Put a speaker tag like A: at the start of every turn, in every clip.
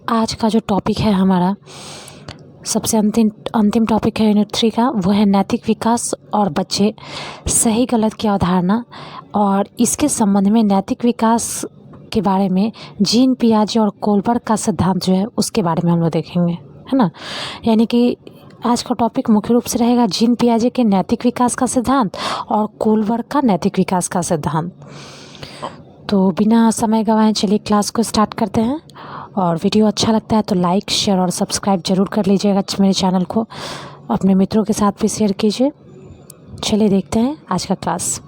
A: आज का जो टॉपिक है हमारा सबसे अंतिम टॉपिक है यूनिट 3 का, वो है नैतिक विकास और बच्चे, सही गलत की अवधारणा। और इसके संबंध में नैतिक विकास के बारे में जीन पियाजे और कोलबर्ग का सिद्धांत जो है उसके बारे में हम लोग देखेंगे, है ना। यानी कि आज का टॉपिक मुख्य रूप से रहेगा जीन पियाजे के नैतिक विकास का सिद्धांत और कोलबर्ग का नैतिक विकास का सिद्धांत। तो बिना समय गंवाए चलिए क्लास को स्टार्ट करते हैं। और वीडियो अच्छा लगता है तो लाइक, शेयर और सब्सक्राइब ज़रूर कर लीजिएगा मेरे चैनल को। अपने मित्रों के साथ भी शेयर कीजिए। चलिए देखते हैं आज का क्लास।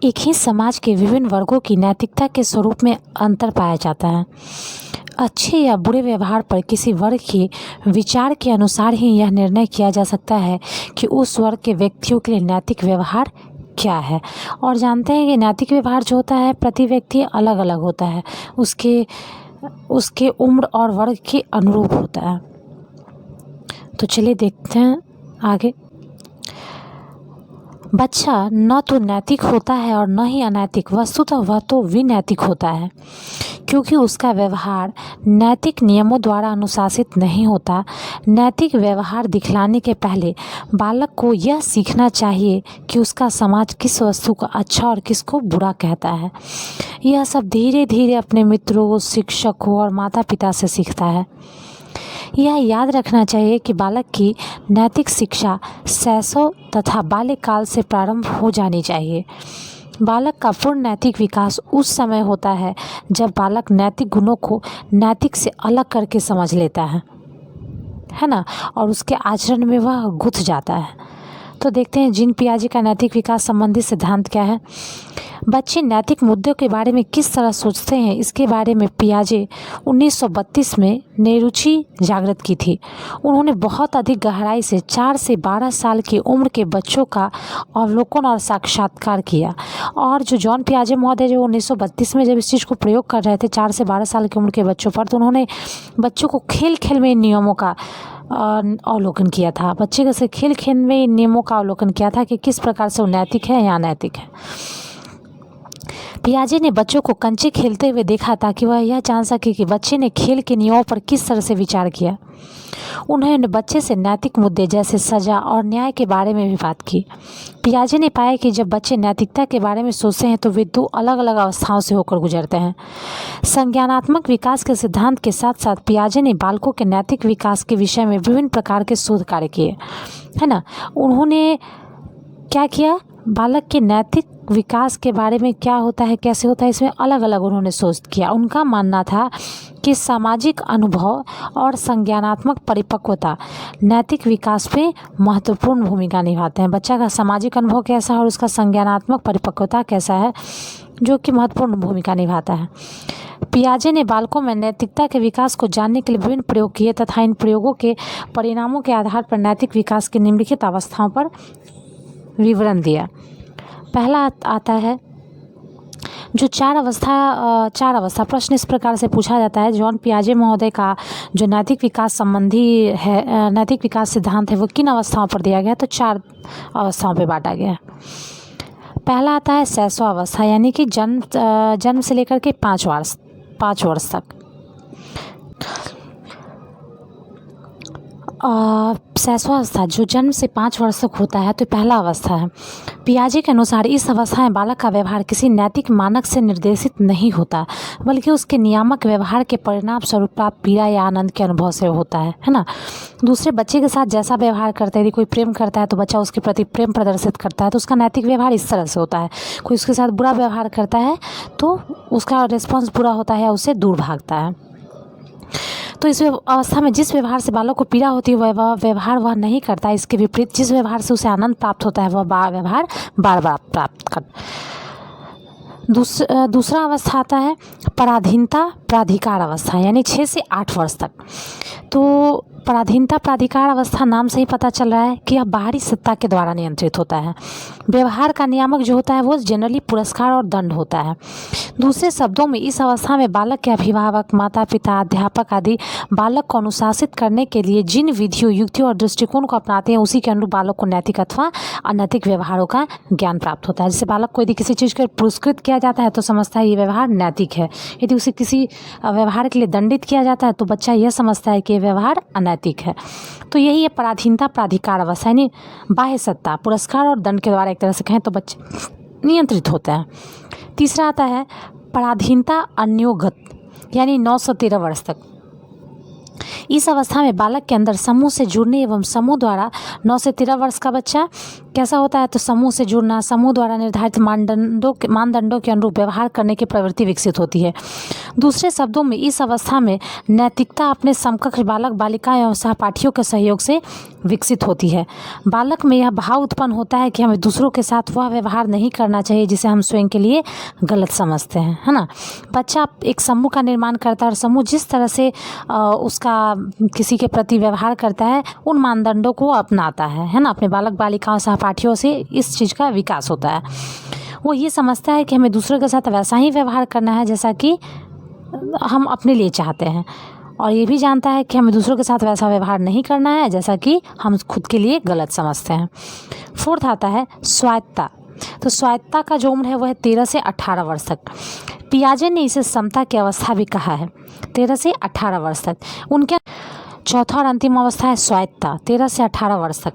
A: एक ही समाज के विभिन्न वर्गों की नैतिकता के स्वरूप में अंतर पाया जाता है। अच्छे या बुरे व्यवहार पर किसी वर्ग के विचार के अनुसार ही यह निर्णय किया जा सकता है कि उस वर्ग के व्यक्तियों के लिए नैतिक व्यवहार क्या है। और जानते हैं कि नैतिक व्यवहार जो होता है प्रति व्यक्ति अलग अलग होता है, उसके उम्र और वर्ग के अनुरूप होता है। तो चलिए देखते हैं आगे। बच्चा न तो नैतिक होता है और न ही अनैतिक, वस्तुतः वह तो विनैतिक होता है, क्योंकि उसका व्यवहार नैतिक नियमों द्वारा अनुशासित नहीं होता। नैतिक व्यवहार दिखलाने के पहले बालक को यह सीखना चाहिए कि उसका समाज किस वस्तु को अच्छा और किसको बुरा कहता है। यह सब धीरे धीरे अपने मित्रों, शिक्षकों और माता पिता से सीखता है। यह याद रखना चाहिए कि बालक की नैतिक शिक्षा शैशव तथा बाल्यकाल से प्रारंभ हो जानी चाहिए। बालक का पूर्ण नैतिक विकास उस समय होता है जब बालक नैतिक गुणों को नैतिक से अलग करके समझ लेता है ना, और उसके आचरण में वह गुंथ जाता है। तो देखते हैं जीन पियाजे का नैतिक विकास संबंधी सिद्धांत क्या है। बच्चे नैतिक मुद्दों के बारे में किस तरह सोचते हैं, इसके बारे में पियाजे 1932 में ने रुचि जागृत की थी। उन्होंने बहुत अधिक गहराई से 4 से 12 साल की उम्र के बच्चों का अवलोकन और साक्षात्कार किया। और जो जॉन पियाजे महोदय जो 1932 में जब इस चीज़ को प्रयोग कर रहे थे 4 से 12 साल की उम्र के बच्चों पर, तो उन्होंने बच्चों को खेल खेल में इन नियमों का अवलोकन किया था। बच्चे कैसे खेल खेल में इन नियमों का अवलोकन किया था कि किस प्रकार से वो नैतिक है या अनैतिक है। पियाजे ने बच्चों को कंचे खेलते हुए देखा ताकि वह यह जान सके कि बच्चे ने खेल के नियमों पर किस तरह से विचार किया। उन्होंने बच्चे से नैतिक मुद्दे जैसे सजा और न्याय के बारे में भी बात की। पियाजे ने पाया कि जब बच्चे नैतिकता के बारे में सोचते हैं तो वे 2 अलग अलग अवस्थाओं से होकर गुजरते हैं। संज्ञानात्मक विकास के सिद्धांत के साथ साथ पियाजे ने बालकों के नैतिक विकास के विषय में विभिन्न प्रकार के शोध कार्य किए, है ना। उन्होंने क्या किया, बालक के नैतिक विकास के बारे में क्या होता है, कैसे होता है, इसमें अलग अलग उन्होंने शोध किया। उनका मानना था कि सामाजिक अनुभव और संज्ञानात्मक परिपक्वता नैतिक विकास में महत्वपूर्ण भूमिका निभाते हैं। बच्चा का सामाजिक अनुभव कैसा है और उसका संज्ञानात्मक परिपक्वता कैसा है, जो कि महत्वपूर्ण भूमिका निभाता है। पियाजे ने बालकों में नैतिकता के विकास को जानने के लिए विभिन्न प्रयोग किए तथा इन प्रयोगों के परिणामों के आधार पर नैतिक विकास की निम्नलिखित अवस्थाओं पर विवरण दिया। पहला आता है जो 4 अवस्था प्रश्न इस प्रकार से पूछा जाता है। जॉन पियाजे महोदय का जो नैतिक विकास संबंधी है, नैतिक विकास सिद्धांत है, वो किन अवस्थाओं पर दिया गया, तो 4 अवस्थाओं पर बांटा गया है। पहला आता है शैशव अवस्था, यानी कि जन्म से लेकर के 5 वर्ष तक। शैशवावस्था जो जन्म से 5 वर्ष तक होता है, तो पहला अवस्था है। पियाजे के अनुसार इस अवस्था में बालक का व्यवहार किसी नैतिक मानक से निर्देशित नहीं होता, बल्कि उसके नियामक व्यवहार के परिणाम स्वरूप प्राप्त पीड़ा या आनंद के अनुभव से होता है ना। दूसरे बच्चे के साथ जैसा व्यवहार करते हैं, यदि कोई प्रेम करता है तो बच्चा उसके प्रति प्रेम प्रदर्शित करता है, तो उसका नैतिक व्यवहार इस तरह से होता है। कोई उसके साथ बुरा व्यवहार करता है तो उसका रिस्पॉन्स बुरा होता है या उससे दूर भागता है। तो इस अवस्था में जिस व्यवहार से बालक को पीड़ा होती है वह व्यवहार वह नहीं करता। इसके विपरीत जिस व्यवहार से उसे आनंद प्राप्त होता है वह व्यवहार बार बार प्राप्त कर। दूसरा अवस्था आता है पराधीनता प्राधिकार अवस्था, यानी 6 से 8 वर्ष तक। तो पराधीनता प्राधिकार अवस्था नाम से ही पता चल रहा है कि यह बाहरी सत्ता के द्वारा नियंत्रित होता है। व्यवहार का नियामक जो होता है वो जनरली पुरस्कार और दंड होता है। दूसरे शब्दों में इस अवस्था में बालक के अभिभावक, माता पिता, अध्यापक आदि बालक को अनुशासित करने के लिए जिन विधियों, युक्तियों और दृष्टिकोण को अपनाते हैं उसी के अनुरूप बालक को नैतिक अथवा अनैतिक व्यवहारों का ज्ञान प्राप्त होता है। जैसे बालक को यदि किसी चीज़ को पुरस्कृत किया जाता है तो समझता है ये व्यवहार नैतिक है, यदि उसे किसी व्यवहार के लिए दंडित किया जाता है तो बच्चा यह समझता है कि ये व्यवहार अनैतिक है। तो यही है पराधीनता प्राधिकार अवस्था, यानी बाह्य सत्ता पुरस्कार और दंड के द्वारा एक तरह से कहें तो बच्चे नियंत्रित होते हैं। तीसरा आता है पराधीनता अन्योगत, यानी 9 से 13 वर्ष तक। इस अवस्था में बालक के अंदर समूह से जुड़ने एवं समूह द्वारा 9 से 13 वर्ष का बच्चा कैसा होता है, तो समूह से जुड़ना, समूह द्वारा निर्धारित मानदंडों के अनुरूप व्यवहार करने की प्रवृत्ति विकसित होती है। दूसरे शब्दों में इस अवस्था में नैतिकता अपने समकक्ष बालक बालिका एवं सहपाठियों के सहयोग से विकसित होती है। बालक में यह भाव उत्पन्न होता है कि हमें दूसरों के साथ वह व्यवहार नहीं करना चाहिए जिसे हम स्वयं के लिए गलत समझते हैं, है ना। बच्चा एक समूह का निर्माण करता है और समूह जिस तरह से उसका किसी के प्रति व्यवहार करता है उन मानदंडों को अपनाता है ना। अपने बालक बालिकाओं सहपाठियों से इस चीज़ का विकास होता है। वो ये समझता है कि हमें दूसरों के साथ वैसा ही व्यवहार करना है जैसा कि हम अपने लिए चाहते हैं, और ये भी जानता है कि हमें दूसरों के साथ वैसा व्यवहार नहीं करना है जैसा कि हम खुद के लिए गलत समझते हैं। फोर्थ आता है स्वायत्तता। तो स्वायत्तता का जो उम्र है वह है 13 से 18 वर्ष तक। पियाजे ने इसे समता की अवस्था भी कहा है, 13 से 18 वर्ष तक। उनके चौथा और अंतिम अवस्था है स्वायत्तता, 13 से 18 वर्ष तक।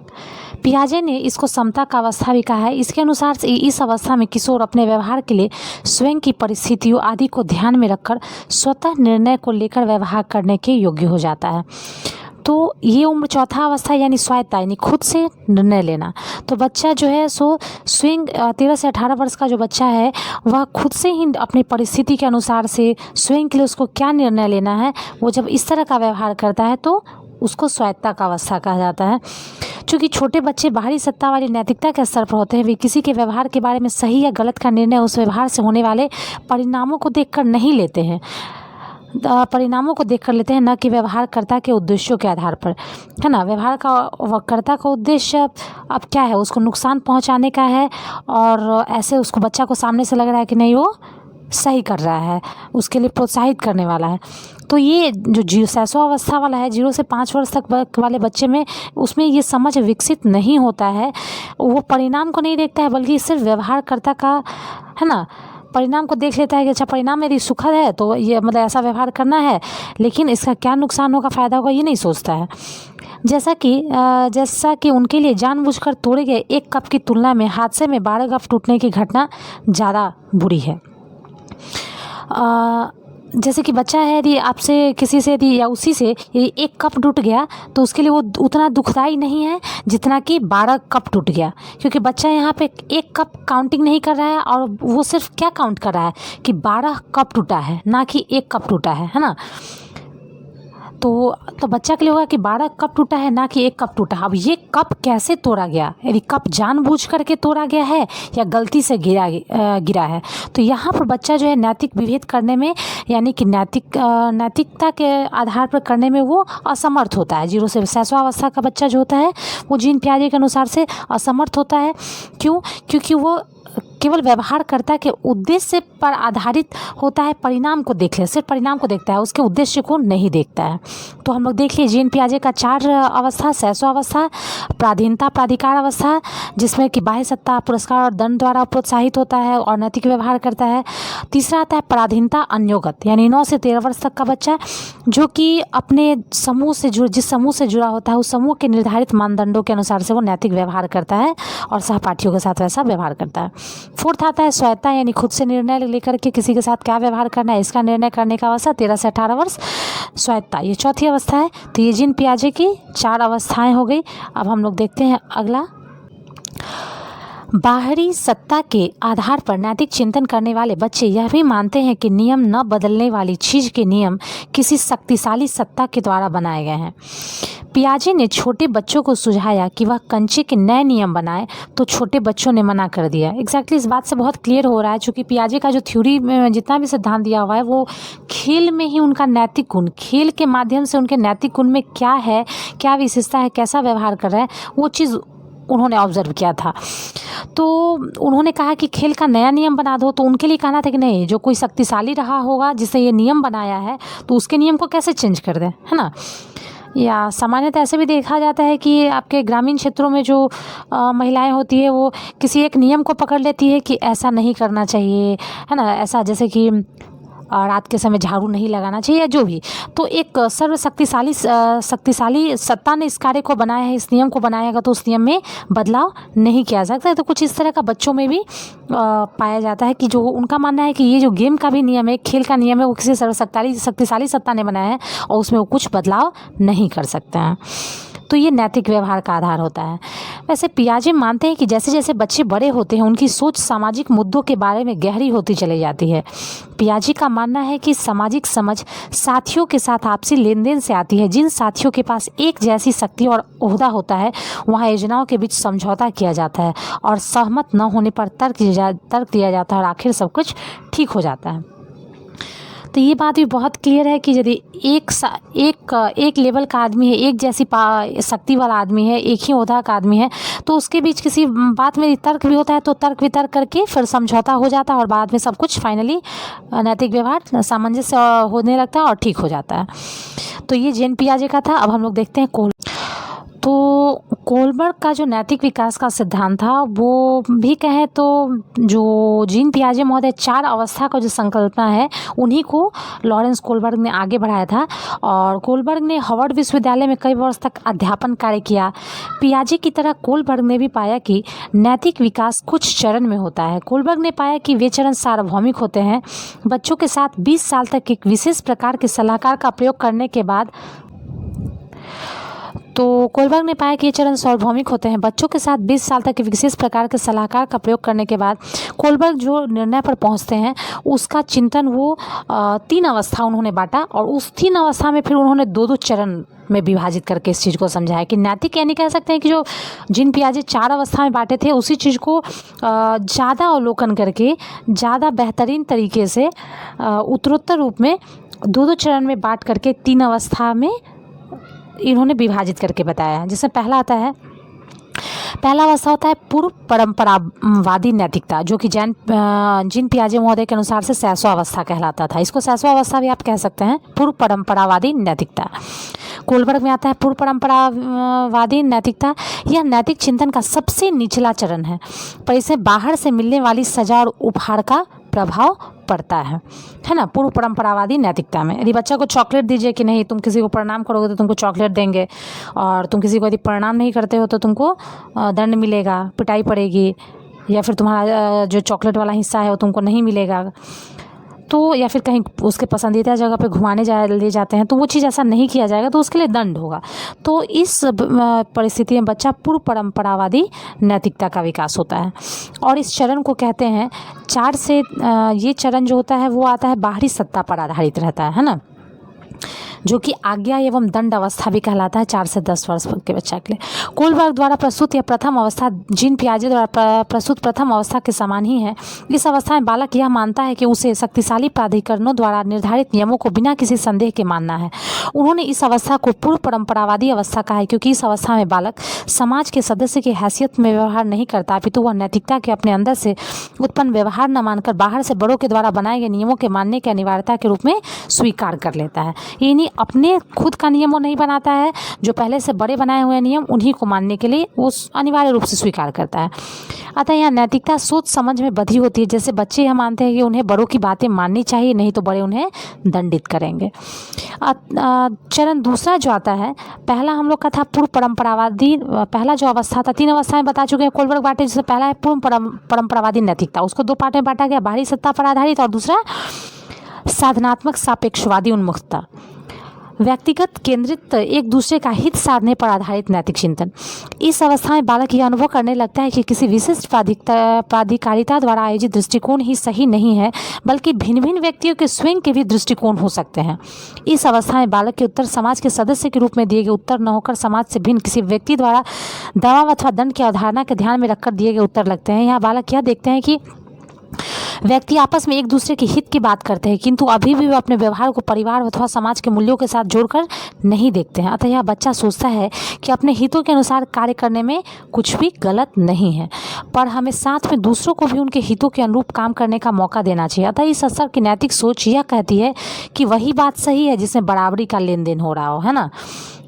A: पियाजे ने इसको समता का अवस्था भी कहा है। इसके अनुसार से इस अवस्था में किशोर अपने व्यवहार के लिए स्वयं की परिस्थितियों आदि को ध्यान में रखकर स्वतः निर्णय को लेकर व्यवहार करने के योग्य हो जाता है। तो ये उम्र चौथा अवस्था यानी स्वायत्तता, यानी खुद से निर्णय लेना। तो बच्चा जो है सो स्वयं 13 से 18 वर्ष का जो बच्चा है वह खुद से ही अपनी परिस्थिति के अनुसार से स्वयं के लिए उसको क्या निर्णय लेना है, वो जब इस तरह का व्यवहार करता है तो उसको स्वायत्तता का अवस्था कहा जाता है। चूँकि छोटे बच्चे बाहरी सत्ता वाली नैतिकता के स्तर पर होते हैं, वे किसी के व्यवहार के बारे में सही या गलत का निर्णय उस व्यवहार से होने वाले परिणामों को देखकर नहीं लेते हैं, परिणामों को देखकर लेते हैं, न कि व्यवहारकर्ता के उद्देश्यों के आधार पर, है ना। व्यवहारकर्ता का उद्देश्य अब क्या है, उसको नुकसान पहुंचाने का है, और ऐसे उसको बच्चा को सामने से लग रहा है कि नहीं वो सही कर रहा है, उसके लिए प्रोत्साहित करने वाला है। तो ये जो शैशव अवस्था वाला है 0 से 5 वर्ष तक वाले बच्चे में, उसमें ये समझ विकसित नहीं होता है। वो परिणाम को नहीं देखता है बल्कि सिर्फ व्यवहारकर्ता का, है ना, परिणाम को देख लेता है कि अच्छा परिणाम मेरी सुखद है तो ये मतलब ऐसा व्यवहार करना है, लेकिन इसका क्या नुकसान होगा, फ़ायदा होगा, ये नहीं सोचता है। जैसा कि उनके लिए जानबूझकर तोड़े गए एक कप की तुलना में हादसे में 12 कप टूटने की घटना ज़्यादा बुरी है। जैसे कि बच्चा है, यदि आपसे किसी से यदि या उसी से यदि एक कप टूट गया तो उसके लिए वो उतना दुखदाई नहीं है जितना कि 12 कप टूट गया, क्योंकि बच्चा यहाँ पे एक कप काउंटिंग नहीं कर रहा है और वो सिर्फ क्या काउंट कर रहा है कि 12 कप टूटा है, ना कि एक कप टूटा है ना। तो बच्चा के लिए होगा कि 12 कप टूटा है ना कि एक कप टूटा है। अब ये कप कैसे तोड़ा गया, यदि कप जानबूझ करके तोड़ा गया है या गलती से गिरा है। तो यहाँ पर बच्चा जो है नैतिक विभेद करने में, यानी कि नैतिकता के आधार पर करने में वो असमर्थ होता है। 0 से शैशवावस्था का बच्चा जो होता है वो जीन पियाजे के अनुसार से असमर्थ होता है। क्यों? क्योंकि वो केवल व्यवहारकर्ता के उद्देश्य पर आधारित होता है, परिणाम को देख ले, सिर्फ परिणाम को देखता है, उसके उद्देश्य को नहीं देखता है। तो हम लोग देख लिए जीन पियाजे का 4 अवस्था, शैशवावस्था, पराधीनता प्राधिकार अवस्था, जिसमें कि बाह्य सत्ता पुरस्कार और दंड द्वारा प्रोत्साहित होता है और नैतिक व्यवहार करता है। तीसरा आता है पराधीनता अन्योगत, यानी 9 से 13 वर्ष तक का बच्चा जो कि अपने समूह से जिस समूह से जुड़ा होता है उस समूह के निर्धारित मानदंडों के अनुसार से वो नैतिक व्यवहार करता है और सहपाठियों के साथ वैसा व्यवहार करता है। फोर्थ आता है स्वायत्तता, यानी खुद से निर्णय लेकर के किसी के साथ क्या व्यवहार करना है इसका निर्णय करने का अवस्था, 13 से 18 वर्ष स्वायत्तता, ये चौथी अवस्था है। तो ये जीन पियाजे की 4 अवस्थाएं हो गई। अब हम लोग देखते हैं अगला, बाहरी सत्ता के आधार पर नैतिक चिंतन करने वाले बच्चे यह भी मानते हैं कि नियम न बदलने वाली चीज़ के नियम किसी शक्तिशाली सत्ता के द्वारा बनाए गए हैं। पियाजे ने छोटे बच्चों को सुझाया कि वह कंचे के नए नियम बनाए, तो छोटे बच्चों ने मना कर दिया। एग्जैक्टली इस बात से बहुत क्लियर हो रहा है, चूँकि पियाजे का जो थ्योरी में जितना भी सिद्धांत दिया हुआ है वो खेल में ही उनका नैतिक गुण, खेल के माध्यम से उनके नैतिक गुण में क्या है, क्या विशेषता है, कैसा व्यवहार कर रहा है, वो चीज़ उन्होंने ऑब्जर्व किया था। तो उन्होंने कहा कि खेल का नया नियम बना दो। तो उनके लिए कहना था कि नहीं, जो कोई शक्तिशाली रहा होगा जिसने ये नियम बनाया है तो उसके नियम को कैसे चेंज कर दें, है ना। या सामान्यतः ऐसे भी देखा जाता है कि आपके ग्रामीण क्षेत्रों में जो महिलाएं होती है वो किसी एक नियम को पकड़ लेती है कि ऐसा नहीं करना चाहिए, है ना। ऐसा जैसे कि रात के समय झाड़ू नहीं लगाना चाहिए या जो भी। तो एक शक्तिशाली सत्ता ने इस कार्य को बनाया है, इस नियम को बनाएगा तो उस नियम में बदलाव नहीं किया जा सकता है। तो कुछ इस तरह का बच्चों में भी पाया जाता है कि जो उनका मानना है कि ये जो गेम का भी नियम है, खेल का नियम है, वो किसी शक्तिशाली सत्ता ने बनाया है और उसमें वो कुछ बदलाव नहीं कर सकते हैं। तो ये नैतिक व्यवहार का आधार होता है। वैसे पियाजे मानते हैं कि जैसे जैसे बच्चे बड़े होते हैं उनकी सोच सामाजिक मुद्दों के बारे में गहरी होती चली जाती है। पियाजे का मानना है कि सामाजिक समझ साथियों के साथ आपसी लेन देन से आती है। जिन साथियों के पास एक जैसी शक्ति और ओहदा होता है वहाँ योजनाओं के बीच समझौता किया जाता है और सहमत न होने पर तर्क दिया जाता है और आखिर सब कुछ ठीक हो जाता है। तो ये बात भी बहुत क्लियर है कि यदि एक लेवल का आदमी है, एक जैसी शक्ति वाला आदमी है, एक ही ओहदा का आदमी है, तो उसके बीच किसी बात में तर्क भी होता है तो तर्क वितर्क करके फिर समझौता हो जाता है और बाद में सब कुछ फाइनली नैतिक व्यवहार सामंजस्य होने लगता है और ठीक हो जाता है। तो ये जेन पियाजे का था। अब हम लोग देखते हैं तो कोलबर्ग का जो नैतिक विकास का सिद्धांत था वो भी कहें तो जो जीन पियाजे महोदय 4 अवस्था का जो संकल्पना है उन्हीं को लॉरेंस कोलबर्ग ने आगे बढ़ाया था। और कोलबर्ग ने हार्वर्ड विश्वविद्यालय में कई वर्ष तक अध्यापन कार्य किया। पियाजे की तरह कोलबर्ग ने भी पाया कि नैतिक विकास कुछ चरण में होता है। कोलबर्ग ने पाया कि वे चरण सार्वभौमिक होते हैं। बच्चों के साथ 20 साल तक एक विशेष प्रकार के सलाहकार का प्रयोग करने के बाद कोलबर्ग ने पाया कि ये चरण सार्वभौमिक होते हैं। बच्चों के साथ 20 साल तक विशेष प्रकार के सलाहकार का प्रयोग करने के बाद कोलबर्ग जो निर्णय पर पहुंचते हैं उसका चिंतन वो 3 अवस्था उन्होंने बांटा और उस 3 अवस्था में फिर उन्होंने 2-2 चरण में विभाजित करके इस चीज़ को समझाया कि नैतिक यानी कह सकते हैं कि जो जीन पियाजे 4 अवस्था में बांटे थे उसी चीज़ को ज़्यादा अवलोकन करके ज़्यादा बेहतरीन तरीके से उत्तरोत्तर रूप में 2-2 चरण में बांट करके 3 अवस्था में इन्होंने विभाजित करके बताया। जिसमें पहला अवस्था होता है पूर्व परंपरावादी नैतिकता, जो कि जीन पियाजे महोदय के अनुसार से सैसवा अवस्था कहलाता था। इसको सैसवा अवस्था भी आप कह सकते हैं, पूर्व परंपरावादी नैतिकता। कोलबर्ग में आता है पूर्व परंपरावादी नैतिकता। यह नैतिक चिंतन का सबसे निचला चरण है, पर इसे बाहर से मिलने वाली सजा और उपहार का प्रभाव पड़ता है ना। पूर्व परंपरावादी नैतिकता में यदि बच्चा को चॉकलेट दीजिए कि नहीं तुम किसी को प्रणाम करोगे तो तुमको चॉकलेट देंगे, और तुम किसी को यदि प्रणाम नहीं करते हो तो तुमको दंड मिलेगा, पिटाई पड़ेगी, या फिर तुम्हारा जो चॉकलेट वाला हिस्सा है वो तुमको नहीं मिलेगा। तो या फिर कहीं उसके पसंदीदा जगह पे घुमाने ले जाते हैं तो वो चीज़ ऐसा नहीं किया जाएगा तो उसके लिए दंड होगा। तो इस परिस्थिति में बच्चा पूर्व परंपरावादी नैतिकता का विकास होता है और इस चरण को कहते हैं 4 से ये चरण जो होता है वो आता है बाहरी सत्ता पर आधारित रहता है ना, जो कि आज्ञा एवं दंड अवस्था भी कहलाता है 4 से 10 वर्ष के बच्चा के लिए। कोलबर्ग द्वारा प्रस्तुत यह प्रथम अवस्था जीन पियाजे द्वारा प्रस्तुत प्रथम अवस्था के समान ही है। इस अवस्था में बालक यह मानता है कि उसे शक्तिशाली प्राधिकरणों द्वारा निर्धारित नियमों को बिना किसी संदेह के मानना है। उन्होंने इस अवस्था को पूर्व परंपरावादी अवस्था कहा है क्योंकि इस अवस्था में बालक समाज के सदस्य की हैसियत में व्यवहार नहीं करता, अपितु वह नैतिकता के अपने अंदर से उत्पन्न व्यवहार न मानकर बाहर से बड़ों के द्वारा बनाए गए नियमों के मानने की अनिवार्यता के रूप में स्वीकार कर लेता है। यानी अपने खुद का नियम वो नहीं बनाता है, जो पहले से बड़े बनाए हुए नियम उन्हीं को मानने के लिए वो अनिवार्य रूप से स्वीकार करता है। अतः यहाँ नैतिकता सोच समझ में बधी होती है। जैसे बच्चे यह मानते हैं कि उन्हें बड़ों की बातें माननी चाहिए, नहीं तो बड़े उन्हें दंडित करेंगे। चरण दूसरा जो आता है, पहला हम लोग का था पूर्व परंपरावादी, पहला जो अवस्था था 3 अवस्थाएं बता चुके हैं कोलबर्ग बांटे, जिससे पहला है पूर्व परंपरावादी नैतिकता, उसको 2 पार्ट में बांटा गया, बाहरी सत्ता पर आधारित, और दूसरा साधनात्मक सापेक्षवादी उन्मुखता, व्यक्तिगत केंद्रित एक दूसरे का हित साधने पर आधारित नैतिक चिंतन। इस अवस्था में बालक यह अनुभव करने लगता है कि किसी विशिष्ट प्राधिकारिता द्वारा आयोजित दृष्टिकोण ही सही नहीं है, बल्कि भिन्न भिन्न व्यक्तियों के स्वयं के भी दृष्टिकोण हो सकते हैं। इस अवस्था में बालक के उत्तर समाज के सदस्य के रूप में दिए गए उत्तर न होकर समाज से भिन्न किसी व्यक्ति द्वारा दबाव अथवा दंड की अवधारणा के ध्यान में रखकर दिए गए उत्तर लगते हैं। यहाँ बालक यह देखते हैं कि व्यक्ति आपस में एक दूसरे के हित की बात करते हैं, किंतु अभी भी वे अपने व्यवहार को परिवार अथवा समाज के मूल्यों के साथ जोड़कर नहीं देखते हैं। अतः यह बच्चा सोचता है कि अपने हितों के अनुसार कार्य करने में कुछ भी गलत नहीं है, पर हमें साथ में दूसरों को भी उनके हितों के अनुरूप काम करने का मौका देना चाहिए। अतः इस स्तर की नैतिक सोच यह कहती है कि वही बात सही है जिसमें बराबरी का लेन देन हो रहा हो, है ना।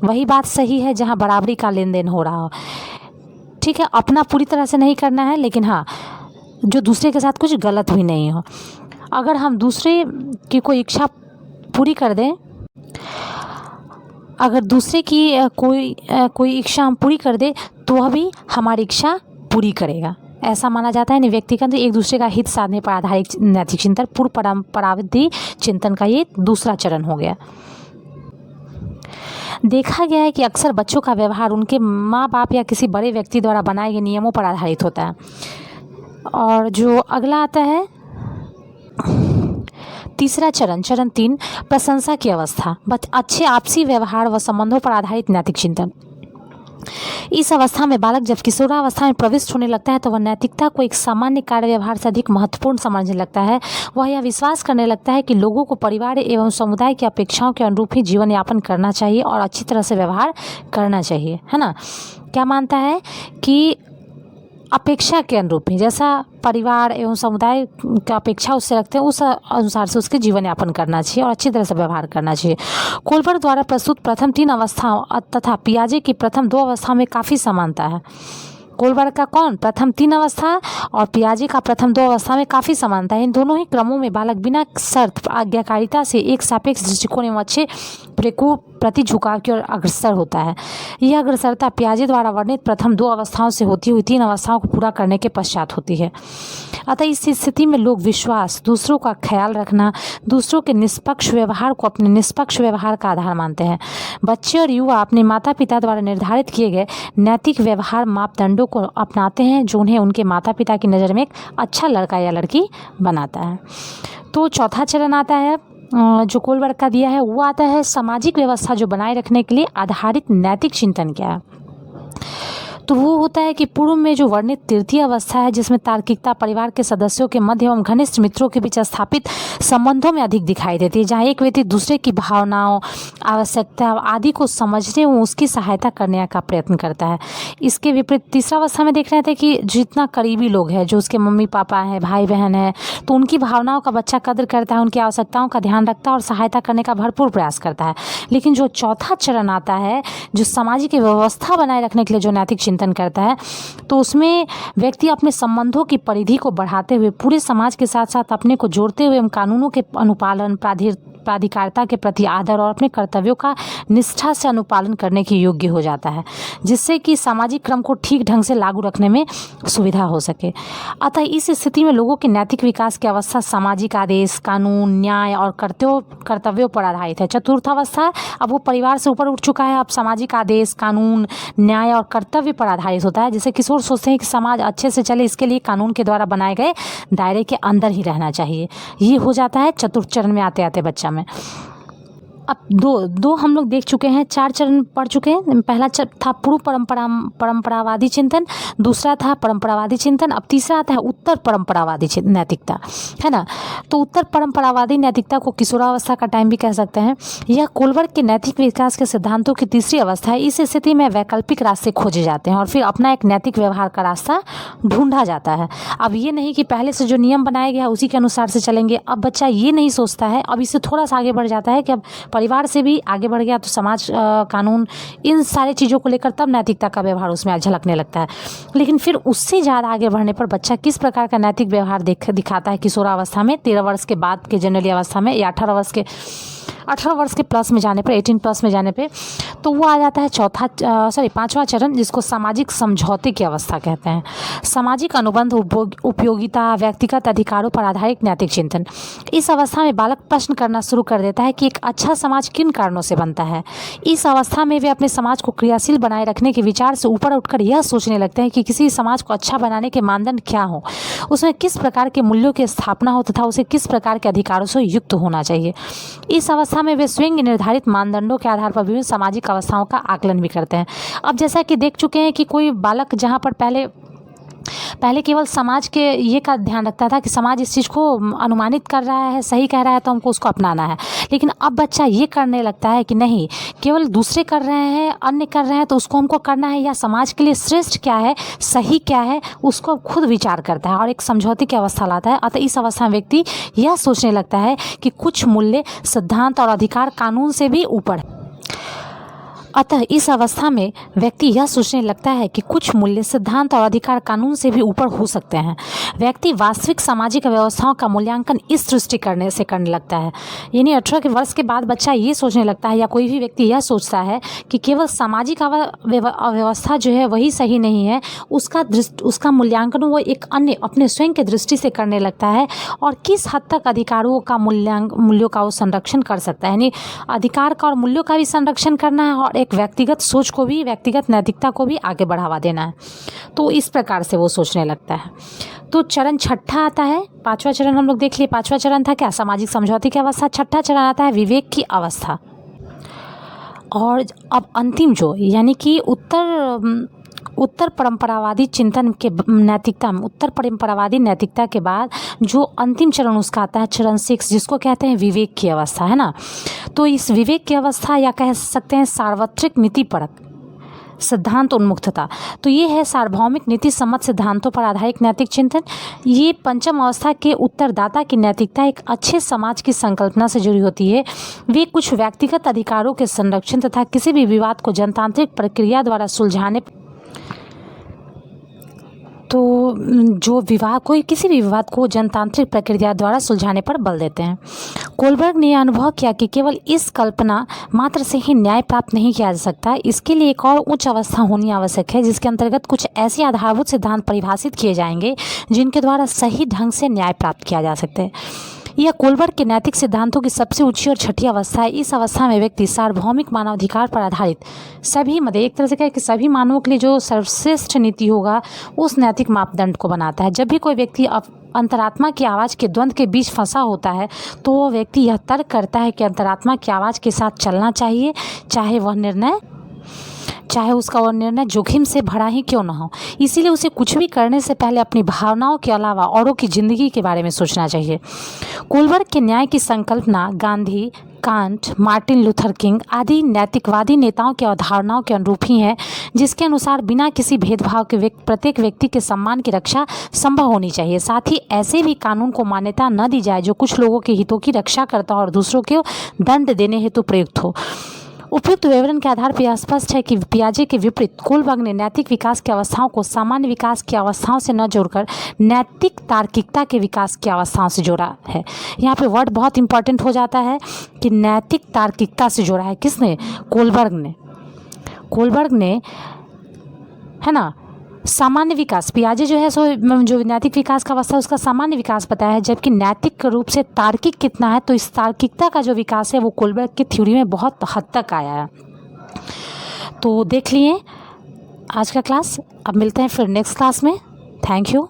A: वही बात सही है जहाँ बराबरी का लेन देन हो रहा हो। ठीक है, अपना पूरी तरह से नहीं करना है, लेकिन हाँ, जो दूसरे के साथ कुछ गलत भी नहीं हो। अगर हम दूसरे की कोई इच्छा पूरी कर दें, अगर दूसरे की कोई इच्छा हम पूरी कर दें तो वह भी हमारी इच्छा पूरी करेगा, ऐसा माना जाता है। व्यक्ति के अंदर एक दूसरे का हित साधने पर आधारित नैतिक चिंतन, पूर्व परंपरावादी चिंतन का ये दूसरा चरण हो गया। देखा गया है कि अक्सर बच्चों का व्यवहार उनके माँ बाप या किसी बड़े व्यक्ति द्वारा बनाए गए नियमों पर आधारित होता है। और जो अगला आता है तीसरा चरण, चरण 3, प्रशंसा की अवस्था, अच्छे आपसी व्यवहार व संबंधों पर आधारित नैतिक चिंतन। इस अवस्था में बालक जब किशोरावस्था में प्रविष्ट होने लगता है तो वह नैतिकता को एक सामान्य कार्य व्यवहार से अधिक महत्वपूर्ण समझने लगता है। वह यह विश्वास करने लगता है कि लोगों को परिवार एवं समुदाय की अपेक्षाओं के अनुरूप ही जीवन यापन करना चाहिए और अच्छी तरह से व्यवहार करना चाहिए, है ना। क्या मानता है कि अपेक्षा के अनुरूप ही, जैसा परिवार एवं समुदाय की अपेक्षा उससे रखते हैं उस अनुसार से उसके जीवन यापन करना चाहिए और अच्छी तरह से व्यवहार करना चाहिए। कोलबर्ग द्वारा प्रस्तुत प्रथम 3 अवस्थाओं तथा पियाजे की प्रथम 2 अवस्थाओं में काफ़ी समानता है। कोलबर्ग का प्रथम 3 अवस्था और पियाजे का प्रथम 2 अवस्था में काफ़ी समानता है। इन दोनों ही क्रमों में बालक बिना शर्त आज्ञाकारिता से एक सापेक्ष दृष्टिकोण एवं अच्छे प्रति झुकाव की ओर अग्रसर होता है। यह अग्रसरता पियाजे द्वारा वर्णित प्रथम 2 अवस्थाओं से होती हुई 3 अवस्थाओं को पूरा करने के पश्चात होती है। अतः इस स्थिति में लोग विश्वास, दूसरों का ख्याल रखना, दूसरों के निष्पक्ष व्यवहार को अपने निष्पक्ष व्यवहार का आधार मानते हैं। बच्चे और युवा अपने माता पिता द्वारा निर्धारित किए गए नैतिक व्यवहार मापदंडों को अपनाते हैं जो उन्हें उनके माता पिता की नज़र में एक अच्छा लड़का या लड़की बनाता है। तो चौथा चरण आता है जो कोलबर्ग का दिया है, वो आता है सामाजिक व्यवस्था जो बनाए रखने के लिए आधारित नैतिक चिंतन क्या है। तो वो होता है कि पूर्व में जो वर्णित तृतीय अवस्था है जिसमें तार्किकता परिवार के सदस्यों के मध्य एवं घनिष्ठ मित्रों के बीच स्थापित संबंधों में अधिक दिखाई देती है, जहाँ एक व्यक्ति दूसरे की भावनाओं, आवश्यकता आदि को समझने एवं उसकी सहायता करने का प्रयत्न करता है। इसके विपरीत तीसरा अवस्था में देख रहे थे कि जितना करीबी लोग हैं, जो उसके मम्मी पापा हैं, भाई बहन है, तो उनकी भावनाओं का बच्चा कदर करता है, उनकी आवश्यकताओं का ध्यान रखता है और सहायता करने का भरपूर प्रयास करता है। लेकिन जो चौथा चरण आता है जो सामाजिक व्यवस्था बनाए रखने के लिए जो नैतिक चिंतन करता है, तो उसमें व्यक्ति अपने संबंधों की परिधि को बढ़ाते हुए पूरे समाज के साथ साथ अपने को जोड़ते हुए कानूनों के अनुपालन, प्राधिकारिता के प्रति आदर और अपने कर्तव्यों का निष्ठा से अनुपालन करने के योग्य हो जाता है, जिससे कि सामाजिक क्रम को ठीक ढंग से लागू रखने में सुविधा हो सके। अतः इस स्थिति में लोगों के नैतिक विकास की अवस्था सामाजिक आदेश, कानून, न्याय और कर्तव्यों पर आधारित है। चतुर्थ अवस्था अब वो परिवार से ऊपर उठ चुका है, अब सामाजिक आदेश, कानून, न्याय और कर्तव्य पर आधारित होता है। जैसे किशोर सोचते हैं कि समाज अच्छे से चले, इसके लिए कानून के द्वारा बनाए गए दायरे के अंदर ही रहना चाहिए। ये हो जाता है चतुर्थ चरण में आते आते बच्चा में। अब दो हम लोग देख चुके हैं, 4 चरण पढ़ चुके हैं। पहला था पूर्व परंपरावादी चिंतन, दूसरा था परंपरावादी चिंतन, अब तीसरा आता है उत्तर परंपरावादी नैतिकता, है ना। तो उत्तर परंपरावादी नैतिकता को किशोरावस्था का टाइम भी कह सकते हैं। यह कोलबर्ग के नैतिक विकास के सिद्धांतों की तीसरी अवस्था है। इस स्थिति में वैकल्पिक रास्ते खोजे जाते हैं और फिर अपना एक नैतिक व्यवहार का रास्ता ढूंढा जाता है। अब ये नहीं कि पहले से जो नियम बनाया गया उसी के अनुसार से चलेंगे। अब बच्चा ये नहीं सोचता है, अब इससे थोड़ा सा आगे बढ़ जाता है कि अब परिवार से भी आगे बढ़ गया तो समाज, कानून, इन सारी चीज़ों को लेकर तब नैतिकता का व्यवहार उसमें झलकने लगता है। लेकिन फिर उससे ज़्यादा आगे बढ़ने पर बच्चा किस प्रकार का नैतिक व्यवहार दिखाता है किशोरावस्था में, 13 वर्ष के बाद के जनरली अवस्था में या 18 वर्ष के प्लस में जाने पर, 18 प्लस में जाने पे, तो वो आ जाता है पांचवा चरण, जिसको सामाजिक समझौते की अवस्था कहते हैं। सामाजिक अनुबंध, उपयोगिता, व्यक्तिगत अधिकारों पर आधारित नैतिक चिंतन। इस अवस्था में बालक प्रश्न करना शुरू कर देता है कि एक अच्छा समाज किन कारणों से बनता है। इस अवस्था में वे अपने समाज को क्रियाशील बनाए रखने के विचार से ऊपर उठकर यह सोचने लगते हैं कि किसी समाज को अच्छा बनाने के मानदंड क्या हो, उसमें किस प्रकार के मूल्यों की स्थापना हो तथा उसे किस प्रकार के अधिकारों से युक्त होना चाहिए। इस अवस्था में वे स्वयं निर्धारित मानदंडों के आधार पर विभिन्न सामाजिक अवस्थाओं का आकलन भी करते हैं। अब जैसा कि देख चुके हैं कि कोई बालक जहाँ पर पहले केवल समाज के ये का ध्यान रखता था कि समाज इस चीज़ को अनुमानित कर रहा है, सही कह रहा है तो हमको उसको अपनाना है। लेकिन अब बच्चा ये करने लगता है कि नहीं, केवल दूसरे कर रहे हैं, अन्य कर रहे हैं तो उसको हमको करना है, या समाज के लिए श्रेष्ठ क्या है, सही क्या है, उसको खुद विचार करता है और एक समझौते की अवस्था लाता है। अतः इस अवस्था में व्यक्ति यह सोचने लगता है कि कुछ मूल्य, सिद्धांत और अधिकार कानून से भी ऊपर है। अतः इस अवस्था में व्यक्ति यह सोचने लगता है कि कुछ मूल्य, सिद्धांत और अधिकार कानून से भी ऊपर हो सकते हैं। व्यक्ति वास्तविक सामाजिक व्यवस्थाओं का मूल्यांकन इस दृष्टि से करने लगता है। यानी 18 के वर्ष के बाद बच्चा ये सोचने लगता है, या कोई भी व्यक्ति यह सोचता है कि केवल सामाजिक व्यवस्था जो है वही सही नहीं है, उसका मूल्यांकन वो एक अन्य अपने स्वयं के दृष्टि से करने लगता है और किस हद तक अधिकारों का मूल्यों का वो संरक्षण कर सकता है। यानी अधिकार का और मूल्यों का भी संरक्षण करना है और एक व्यक्तिगत सोच को भी, व्यक्तिगत नैतिकता को भी आगे बढ़ावा देना है। तो इस प्रकार से वो सोचने लगता है। तो चरण छठा आता है, 5वां चरण हम लोग देख लिए। 5वां चरण था क्या, सामाजिक समझौते की अवस्था। 6ठा चरण आता है विवेक की अवस्था। और अब अंतिम जो यानी कि उत्तर परंपरावादी चिंतन के नैतिकता में, उत्तर परंपरावादी नैतिकता के बाद जो अंतिम चरण उसका आता है, चरण 6, जिसको कहते हैं विवेक की अवस्था, है ना। तो इस विवेक की अवस्था, या कह सकते हैं सार्वत्रिक नीतिपरक सिद्धांत उन्मुक्तता, तो ये है सार्वभौमिक नीति सम्मत सिद्धांतों पर आधारित नैतिक चिंतन। ये पंचम अवस्था के उत्तरदाता की नैतिकता एक अच्छे समाज की संकल्पना से जुड़ी होती है। वे कुछ व्यक्तिगत अधिकारों के संरक्षण तथा किसी भी विवाद को जनतांत्रिक प्रक्रिया द्वारा सुलझाने, तो जो किसी भी विवाद को जनतांत्रिक प्रक्रिया द्वारा सुलझाने पर बल देते हैं। कोलबर्ग ने यह अनुभव किया कि केवल इस कल्पना मात्र से ही न्याय प्राप्त नहीं किया जा सकता, इसके लिए एक और उच्च अवस्था होनी आवश्यक है, जिसके अंतर्गत कुछ ऐसे आधारभूत सिद्धांत परिभाषित किए जाएंगे जिनके द्वारा सही ढंग से न्याय प्राप्त किया जा सकता है। यह कोलबर्ग के नैतिक सिद्धांतों की सबसे ऊंची और छठी अवस्था है। इस अवस्था में व्यक्ति सार्वभौमिक मानवाधिकार पर आधारित सभी एक तरह से क्या कि सभी मानवों के लिए जो सर्वश्रेष्ठ नीति होगा उस नैतिक मापदंड को बनाता है। जब भी कोई व्यक्ति अंतरात्मा की आवाज़ के द्वंद्व के बीच फंसा होता है तो वो व्यक्ति यह तर्क करता है कि अंतरात्मा की आवाज़ के साथ चलना चाहिए, चाहे उसका वो निर्णय जोखिम से भरा ही क्यों न हो। इसीलिए उसे कुछ भी करने से पहले अपनी भावनाओं के अलावा औरों की जिंदगी के बारे में सोचना चाहिए। कोलबर्ग के न्याय की संकल्पना Gandhi, can't, Martin Luther king आदि नैतिकवादी नेताओं की अवधारणाओं के अनुरूप ही है, जिसके अनुसार बिना किसी भेदभाव के प्रत्येक व्यक्ति के सम्मान की रक्षा संभव होनी चाहिए। साथ ही ऐसे भी कानून को मान्यता न दी जाए जो कुछ लोगों के हितों की रक्षा करता हो और दूसरों को दंड देने हेतु प्रयुक्त हो। उपयुक्त विवरण के आधार पर स्पष्ट है कि पियाजे के विपरीत कोलबर्ग ने नैतिक विकास की अवस्थाओं को सामान्य विकास की अवस्थाओं से न जोड़कर नैतिक तार्किकता के विकास की अवस्थाओं से जोड़ा है। यहाँ पे वर्ड बहुत इंपॉर्टेंट हो जाता है कि नैतिक तार्किकता से जोड़ा है। किसने? कोलबर्ग ने, है ना। सामान्य विकास, पियाजे जो है सो जो नैतिक विकास का अवस्था है उसका सामान्य विकास बताया है, जबकि नैतिक रूप से तार्किक कितना है, तो इस तार्किकता का जो विकास है वो कोलबर्ग की थ्योरी में बहुत हद तक आया है। तो देख लिए आज का क्लास। अब मिलते हैं फिर नेक्स्ट क्लास में। Thank you.